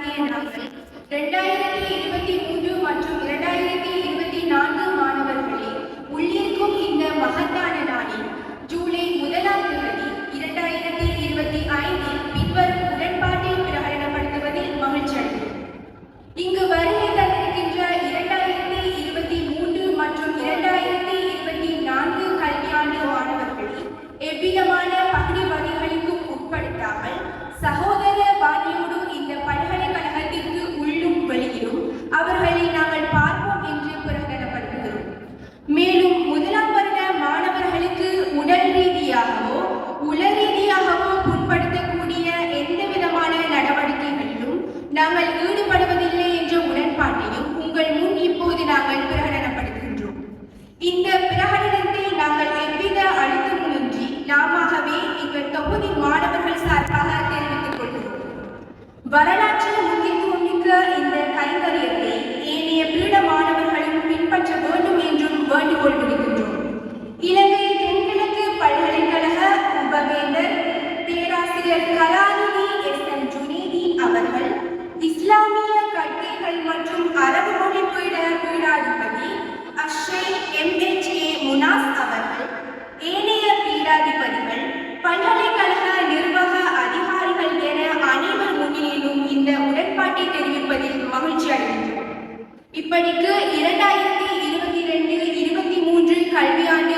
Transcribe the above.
மாணவிகளாகிய நாங்கள் 2023 மற்றும் 2024 மாணவர்களே உள்ளிருக்கும் இந்த மகத்தான நாளில் ஜூலை 1ஆம் தேதி 2025 பின்வரும் உடன்பாட்டை பிரகடனப்படுத்துவதில் மகிழ்ச்சி அடைகிறோம். இங்கு வருகை தந்திருக்கின்ற 2023 மற்றும் 2024 கல்வியாண்டு மாணவர்களே எவ்விதமான பகுதிவகைகளுக்கும் உட்படுத்தாமல் சகோதர பாணியோடு இந்த பல்கலைக்கழகத்திற்கு உள்ளும் வெளியிலும் அவர்களை நாங்கள் பார்ப்போம் என்று பிரகடனப்படுத்துகிறோம். மேலும் முதலாம் வருட மாணவர்களுக்கு உடல் ரீதியாகவோ உள ரீதியாகவோ புண்படுத்தக்கூடிய எந்த விதமான நடவடிக்கைகளிலும் நாங்கள் ஈடுபடுவதில்லை என்ற உடன்பாட்டையும் உங்கள் முன் இப்போது நாங்கள் பிரகடனப்படுத்துகின்றோம். இந்த பிரகடனத்தை நாங்கள் எவ்வித அழுத்தமுமின்றி நாமவே எங்கள் தொகுதி மாணவர்கள் சார்பாக தெரிவித்துக் கொள்கிறோம். வரலாற்று முக்கியத்துவம் மிக்க இந்த கைங்கரியத்தை ஏனைய பீட மாணவர்களும் பின்பற்ற வேண்டும் என்றும் வேண்டுகோள் விடுக்கின்றோம். இலங்கை தென்கிழக்கு பல்கலைக்கழக உபவேந்தர் பேராசிரியர் கலாநிதி S.M. ஜுனீதீன் அவர்கள், இஸ்லாமிய கற்கைகள் மற்றும் அரபு மொழி பீடாதிபதி அஷ்ஷைக் M.H.A. முனாஸ் அவர்கள், ஏனைய பீடாதிபதிகள், பல்கலைக்கழக நிர்வாக அதிகாரிகள் என அனைவர் முன்னிலையிலும் இந்த உடன்பாட்டை தெரிவிப்பதில் மகிழ்ச்சி அடைகின்றோம். இப்படிக்கு 2022-23 கல்வியாண்டு